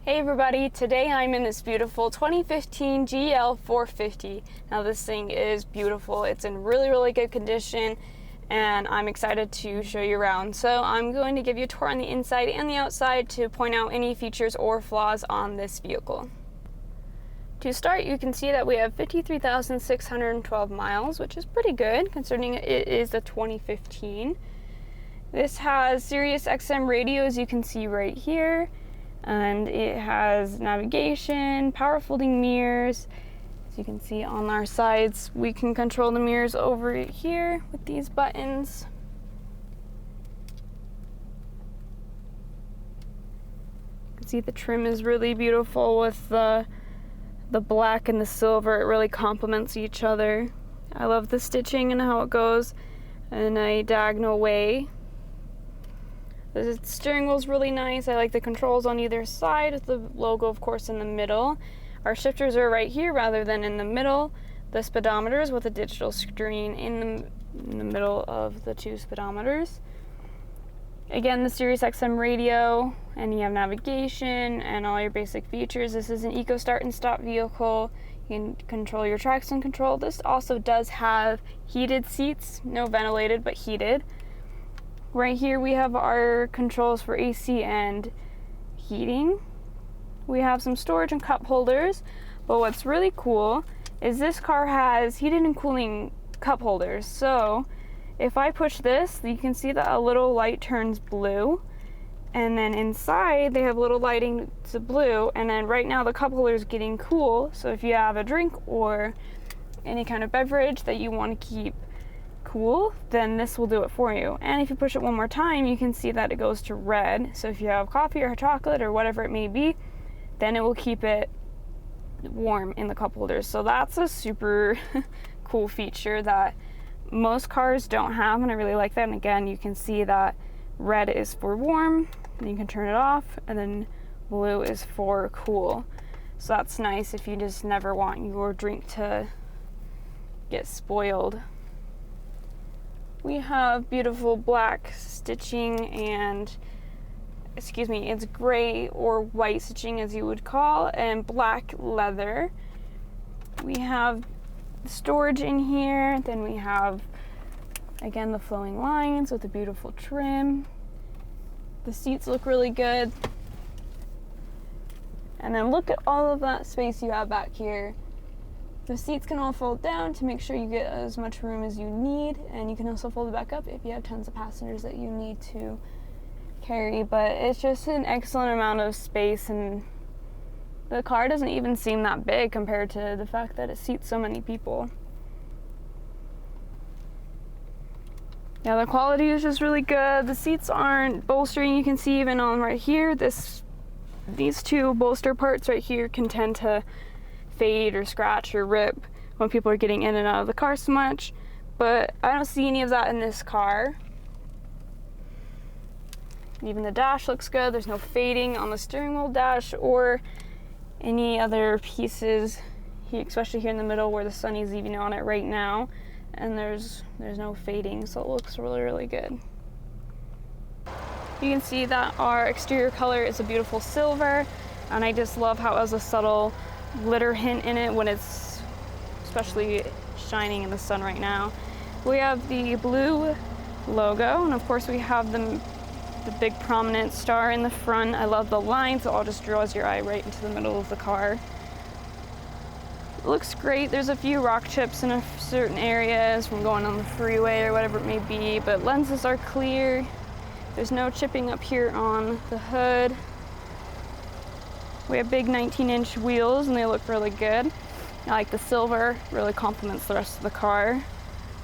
Hey everybody, today I'm in this beautiful 2015 GL450. Now this thing is beautiful. It's in really good condition and I'm excited to show you around. So I'm going to give you a tour on the inside and the outside to point out any features or flaws on this vehicle. To start, you can see that we have 53,612 miles, which is pretty good considering it is a 2015. This has Sirius XM radio, as you can see right here. And it has navigation, power folding mirrors. As you can see on our sides, we can control the mirrors over here with these buttons. You can see the trim is really beautiful with the black and the silver. It really complements each other. I love the stitching and how it goes in a diagonal way. The steering wheel's really nice. I like the controls on either side with the logo, of course, in the middle. Our shifters are right here rather than in the middle. The speedometers with a digital screen in the middle of the two speedometers. Again, the Sirius XM radio, and you have navigation and all your basic features. This is an eco start and stop vehicle. You can control your traction control. This also does have heated seats, no ventilated, but heated. Right here we have our controls for AC and heating. We have some storage and cup holders, but what's really cool is this car has heated and cooling cup holders. So if I push this, you can see that a little light turns blue, and then inside they have little lighting to blue, and then right now the cup holder is getting cool. So if you have a drink or any kind of beverage that you want to keep cool, then this will do it for you. And if you push it one more time, you can see that it goes to red. So if you have coffee or chocolate or whatever it may be, then it will keep it warm in the cup holders. So that's a super cool feature that most cars don't have, and I really like that. And again, you can see that red is for warm, and you can turn it off, and then blue is for cool. So that's nice if you just never want your drink to get spoiled. We have beautiful black stitching and, it's gray or white stitching as you would call, and black leather. We have storage in here, then we have, again, the flowing lines with the beautiful trim. The seats look really good. And then look at all of that space you have back here. The seats can all fold down to make sure you get as much room as you need, and you can also fold it back up if you have tons of passengers that you need to carry, but it's just an excellent amount of space, and the car doesn't even seem that big compared to the fact that it seats so many people. Yeah, the quality is just really good. The seats aren't bolstering. You can see even on right here, these two bolster parts right here can tend to fade or scratch or rip when people are getting in and out of the car so much, but I don't see any of that in this car. Even the dash looks good. There's no fading on the steering wheel dash or any other pieces, especially here in the middle where the sun is even on it right now, and there's no fading, so it looks really good. You can see that our exterior color is a beautiful silver, and I just love how it has a subtle glitter hint in it when it's especially shining in the sun right now. We have the blue logo, and of course we have the big prominent star in the front. I love the lines. It all just draws your eye right into the middle of the car. It looks great. There's a few rock chips in certain areas from going on the freeway or whatever it may be, but lenses are clear. There's no chipping up here on the hood. We have big 19-inch wheels, and they look really good. I like the silver, really complements the rest of the car.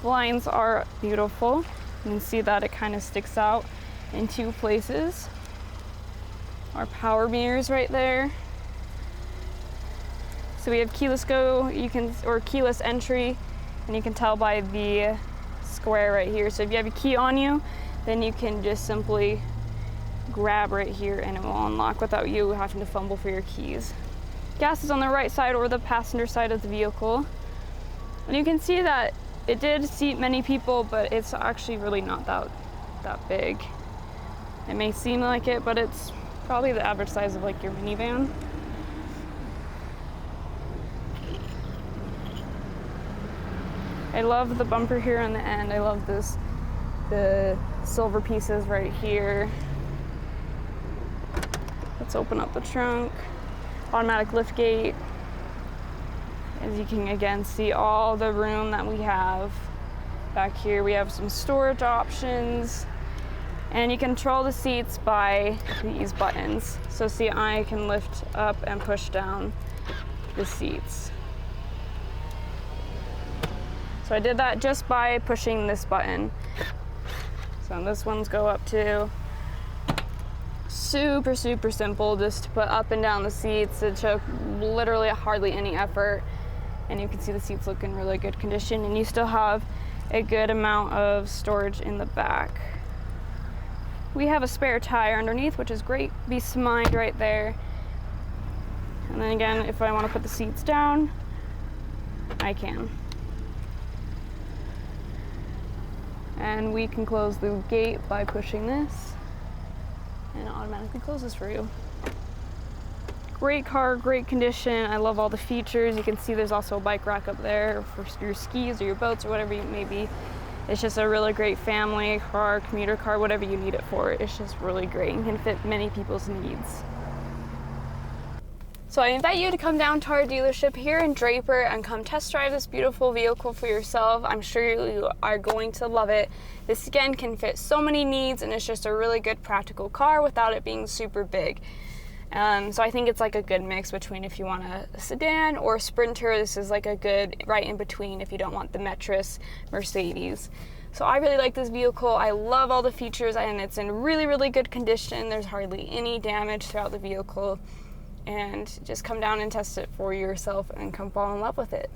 The lines are beautiful. You can see that it kind of sticks out in two places. Our power mirrors right there. So we have keyless go, or keyless entry, and you can tell by the square right here. So if you have a key on you, then you can just simply grab right here and it will unlock without you having to fumble for your keys. Gas is on the right side or the passenger side of the vehicle. And you can see that it did seat many people, but it's actually really not that big. It may seem like it, but it's Probably the average size of like your minivan. I love the bumper here on the end. I love the silver pieces right here. Let's open up the trunk. Automatic lift gate. As you can again see all the room that we have. Back here we have some storage options. And you control the seats by these buttons. So see, I can lift up and push down the seats. So I did that just by pushing this button. So this one's go up too. Super, super simple just to put up and down the seats. It took literally hardly any effort. And you can see the seats look in really good condition, and you still have a good amount of storage in the back. We have a spare tire underneath, which is great. Peace of mind right there. And then again, if I want to put the seats down, I can. And we can close the gate by pushing this, and it automatically closes for you. Great car, great condition. I love all the features. You can see there's also a bike rack up there for your skis or your boats or whatever it may be. It's just a really great family car, commuter car, whatever you need it for. It's just really great and can fit many people's needs. So I invite you to come down to our dealership here in Draper and come test drive this beautiful vehicle for yourself. I'm sure you are going to love it. This again can fit so many needs, and it's just a really good practical car without it being super big. So I think it's like a good mix between if you want a sedan or a Sprinter. This is like a good right in between if you don't want the Metris Mercedes. So I really like this vehicle. I love all the features, and it's in really, really good condition. There's hardly any damage throughout the vehicle. And just come down and test it for yourself and come fall in love with it.